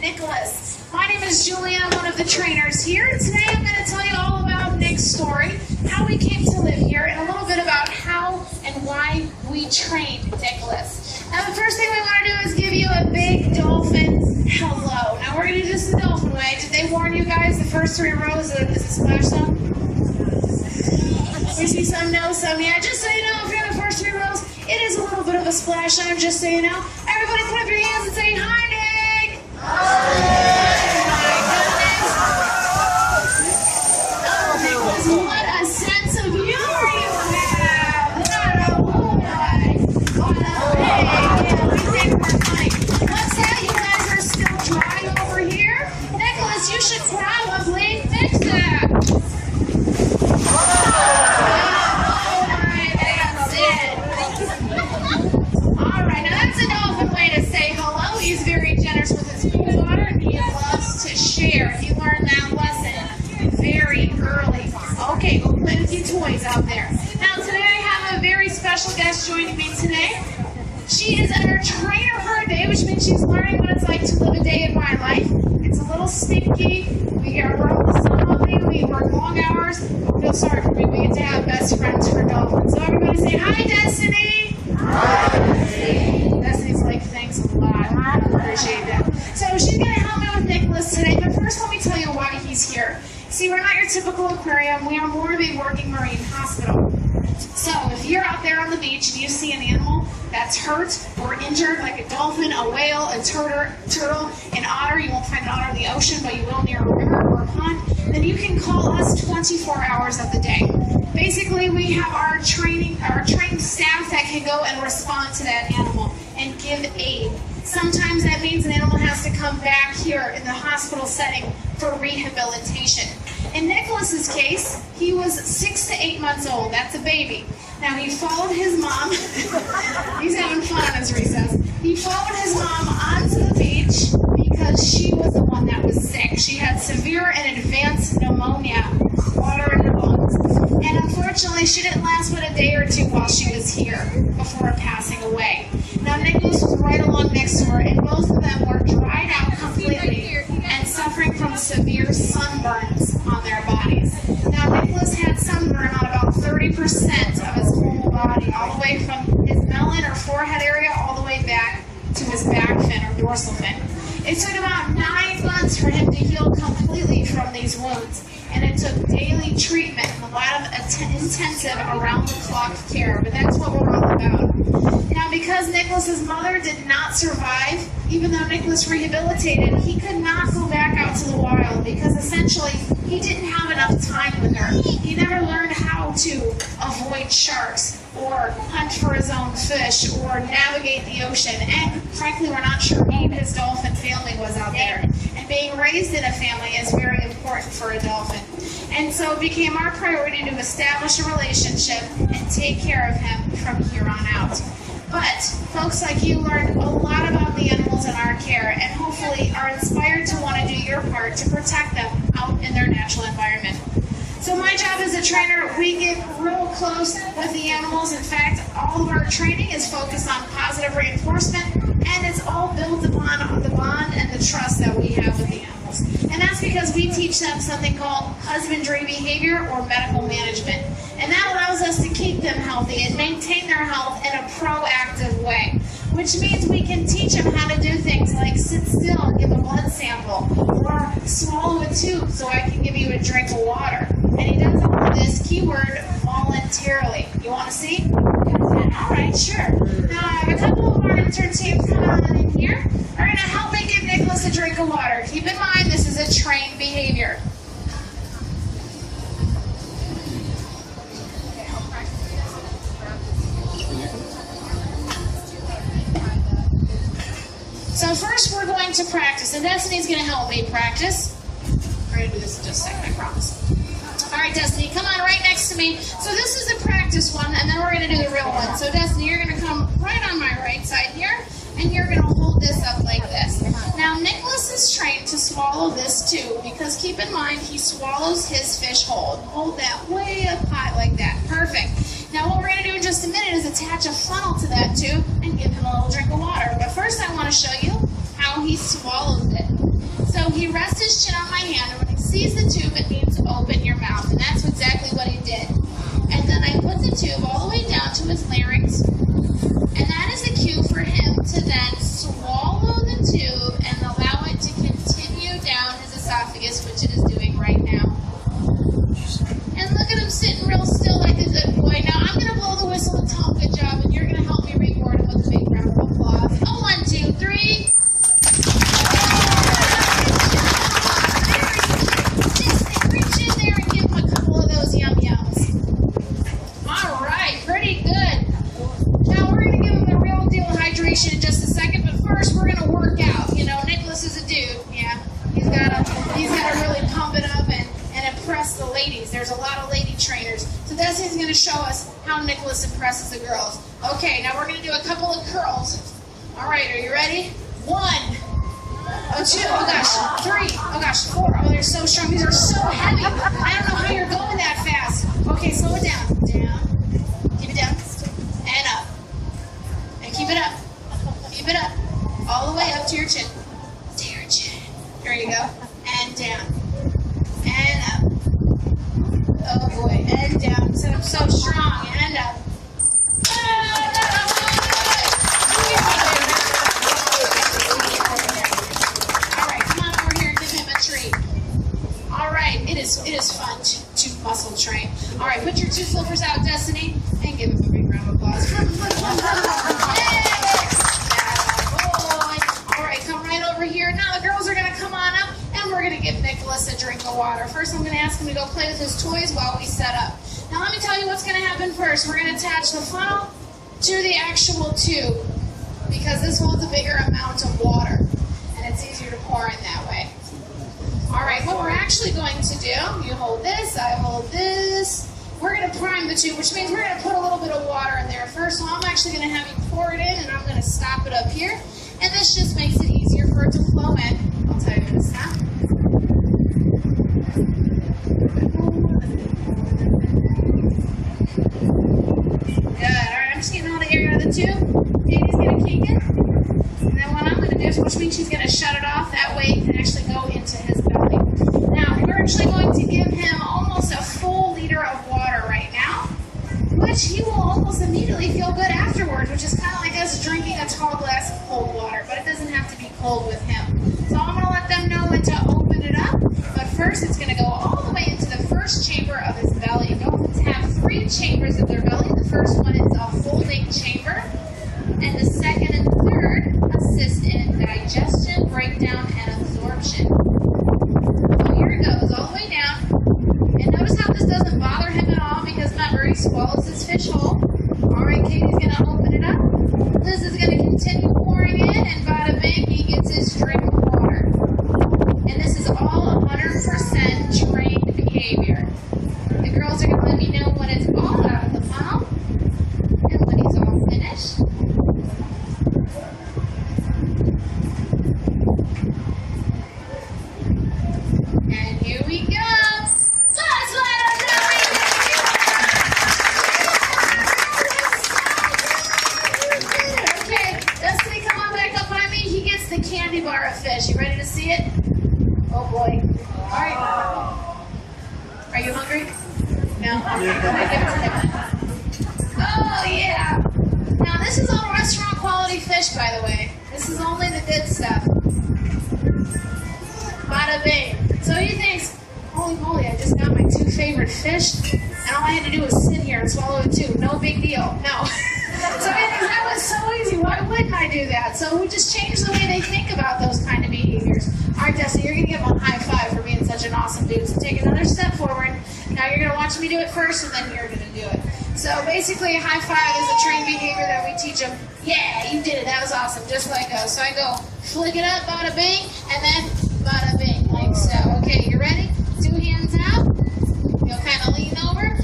and Nicholis. My name is Julia. I'm one of the trainers here. Today I'm going to tell you all about Nick's story, how we came to live here, and a little bit about how and why we trained Nicholis. Now the first thing we want to do is give you a big dolphin hello. Now we're going to do this the dolphin way. Did they warn you guys the first 3 rows is a splash zone? We see some no, some yeah. Just so you know, if you're in the first 3 rows, it is a little bit of a splash zone, just so you know. Everybody put up your hands and say, hi, Nick! Hi! Oh, Nicholas, what a sense of humor you have! What a big, we think we're funny. What's that? You guys are still dry over here? Nicholas, you should probably fix that! He's very generous with his food water, and he loves to share. He learned that lesson very early. Okay, go play with your toys out there. Now today I have a very special guest joining me today. She is our trainer for a day, which means she's learning what it's like to live a day in my life. It's a little stinky. We're on the sun, we work long hours. Don't feel sorry for me. We get to have best friends for dolphins. So everybody say, hi, Destiny! Hi, Destiny! Destiny's like, thanks a lot. I appreciate that. So she's going to help me with Nicholis today, but first let me tell you why he's here. See, we're not your typical aquarium. We are more of a working marine hospital. So if you're out there on the beach and you see an animal that's hurt or injured, like a dolphin, a whale, a turtle, an otter, you won't find an otter in the ocean, but you will near a river or a pond, then you can call us 24 hours of the day. Basically, we have our trained staff that can go and respond to that animal and give aid. Sometimes that means an animal has to come back here in the hospital setting for rehabilitation. In Nicholas's case, he was 6 to 8 months old. That's a baby. Now he followed his mom. He's having fun on his recess. He followed his mom onto the beach because she was the one that was sick. She had severe and advanced pneumonia, water in her lungs. And unfortunately, she didn't last but a day or 2 while she was here before passing away. Now Nicholas was right along next to her, and both of them were dried out completely and suffering from severe sunburns on their bodies. Now Nicholas had sunburn on about 30% of his whole body, all the way from his melon or forehead area all the way back to his back fin or dorsal fin. It took about 9 months for him to heal completely from these wounds, and it took daily treatment and a lot of intensive around-the-clock care, but that's what we're all about. Now, because Nicholas's mother did not survive, even though Nicholas rehabilitated, he could not go back out to the wild because essentially he didn't have enough time with her. He never learned how to avoid sharks or hunt for his own fish or navigate the ocean. And frankly, we're not sure who his dolphin family was out there. And being raised in a family is very important for a dolphin. And so it became our priority to establish a relationship and take care of him from here on out. But folks like you learned a lot about the animals in our care and hopefully are inspired to want to do your part to protect them out in their natural environment. So my job as a trainer, we get real close with the animals. In fact, all of our training is focused on positive reinforcement, and it's all built upon the bond and the trust that we have with the animals. And that's because we teach them something called husbandry behavior or medical management. And that allows us to keep them healthy and maintain their health in a proactive way, which means we can teach them how to do things like sit still and give a blood sample, or swallow a tube so I can give you a drink of water. And he does all of this, keyword, voluntarily. You want to see? All right, sure. Now I have a couple of our intern teams coming on in here. Are going to help me give Nicholis a drink of water. Keep in mind, this is a trained behavior. So first we're going to practice, and Destiny's going to help me practice. We're going to do this in just a second, I promise. All right, Destiny, come on right next to me. So this is a practice one, and then we're going to do the real one. So Destiny, you're going to come right on my right side here, and you're going to hold this up like this. Now, Nicholis is trained to swallow this too, because keep in mind, he swallows his fish whole. Hold that way up high like that. Perfect. Now, what we're going to do in just a minute is attach a funnel to that tube and give him a little drink of water. But first, I want to show you how how he swallows it. So he rests his chin on my hand, and when he sees the tube, it means open your mouth, and that's exactly what he did. And then I put the tube all the way down to his larynx, and that is a cue for him to then swallow the tube and allow it to continue down his esophagus, which it is doing right now. And look at him sitting real still like a good boy. Now I'm going to blow the whistle and tell him good job, and you're going to help me reward him with a big round of applause. Oh, 1, 2, 3. Reach in there and give him a couple of those yum-yums. All right, pretty good. Now we're going to give him the real deal hydration in just a second, but first we're going to work out. You know, Nicholis is a dude. Yeah, he's got to really pump it up and impress the ladies. There's a lot of lady trainers. So Destiny's going to show us how Nicholis impresses the girls. Okay, now we're going to do a couple of curls. All right, are you ready? 1. Oh, 2. Oh, gosh. 3. Oh, gosh. 4. Oh, they're so strong. These are so heavy. I don't know how you're going that fast. Okay, slow it down. Down. Keep it down. And up. And keep it up. Keep it up. All the way up to your chin. To your chin. There you go. And down. And up. Oh boy. And down. So I'm so strong. And up. Alright, come on over here and give him a treat. Alright, it is fun to muscle train. Alright, put your 2 flippers out, Destiny, and give him a big round of applause. Alright, come right over here. Now the girls are going to come on up, and we're going to give Nicholis a drink of water. First, I'm going to ask him to go play with his toys while we set up. Now, let me tell you what's going to happen first. We're going to attach the funnel to the actual tube because this holds a bigger amount of water, and it's easier to pour in that way. All right, what we're actually going to do, you hold this, I hold this. We're going to prime the tube, which means we're going to put a little bit of water in there first. So I'm actually going to have you pour it in, and I'm going to stop it up here. And this just makes it easier for it to flow in. I'll tell you when to stop. Good. All right, I'm just getting all the air out of the tube. Katie's going to kink it. And then what I'm going to do, which means she's going to shut it off. That way it can actually go into his belly. Now, we're actually going to give him almost a full liter of water right now, which he will almost immediately feel good afterwards, which is kind of like us drinking a tall glass of cold water, but it doesn't have to be cold with him. So I'm going to let them know when to open it up, but first it's going to go all the way into the first chamber of his belly. Dolphins have 3 chambers of their belly. The first one is a holding chamber, and the second and third assist in digestion, breakdown, and absorption. So here it goes, all the way down. And notice how this doesn't bother him at all because remember, he swallows his fish whole. All right, Katie's going to open it up. Liz is going to continue pouring in, and bada bing, he gets his drink of water. And this is all 100% trained behavior. The girls are going to let me know when it's all out of the funnel and when he's all finished. And here we go. Let's let him know we Okay, Destiny, come on back up by me. He gets the candy bar of fish. You ready to see it? Oh boy. All right. Are you hungry? No? Oh yeah. Now this is all restaurant quality fish, by the way. This is only the good stuff. Bada bing. So he thinks, holy moly, I just got my 2 favorite fish, and all I had to do was sit here and swallow it too. No big deal. No. So he thinks that was so easy. Why wouldn't I do that? So we just changed the way they think about those kind of behaviors. All right, Destiny, you're going to give him a high five for being such an awesome dude. So take another step forward. Now you're going to watch me do it first, and then you're going to do it. So basically, a high five is a trained behavior that we teach them. Yeah, you did it. That was awesome. Just like us. So I go, flick it up, bada bing, and then bada bing, like so. Okay, you ready? 2 hands out. You'll kind of lean over.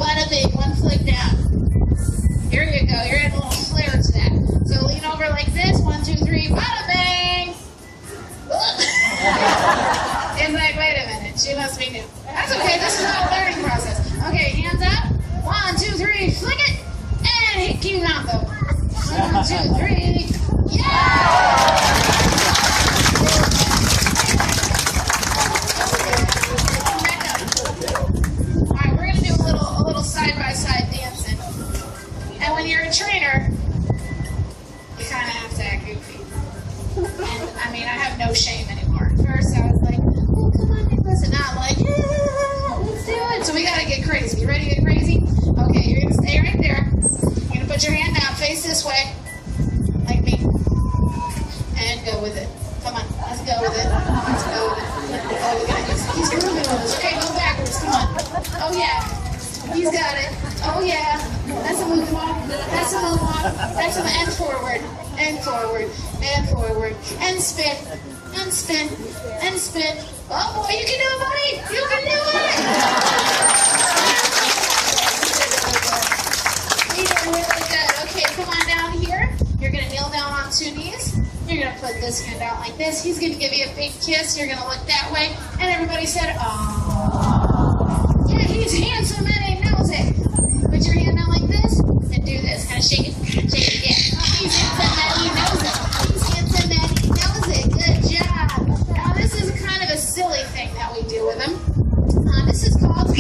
Bada bing, 1 flick down. Here you go. You're adding a little flair to that. So lean over like this. 1, 2, 3. Bada bang. It's like, wait a minute. She must be new. That's okay. This is all a learning process. Okay, hands up. 1, 2, 3. Flick it. And keep it on though. 1, 2, 3. Yeah! I mean, I have no shame anymore. First, I was like, oh, come on, Nicholas. And now I'm like, yeah, let's do it. So we got to get crazy. You ready to get crazy? Okay, you're going to stay right there. You're going to put your hand down, face this way, like me, and go with it. Come on, let's go with it. Let's go with it. Oh, he's grooving with us. Okay, go backwards. Come on. Oh, yeah. He's got it. Oh, yeah. That's a moonwalk. That's a moonwalk. That's an and forward. And forward. And forward. And spin. And spin. And spin. Oh, boy, you can do it, buddy. You can do it. You did really good. Okay, come on down here. You're going to kneel down on 2 knees. You're going to put this hand out like this. He's going to give you a big kiss. You're going to look that way. And everybody said, oh. Yeah, he's handsome and he knows it. Put your hand out like this and do this. Kind of shake it. Shake it. Yeah. He's handsome and he knows it. He's handsome and he knows it. Good job. Now, this is kind of a silly thing that we do with him. This is called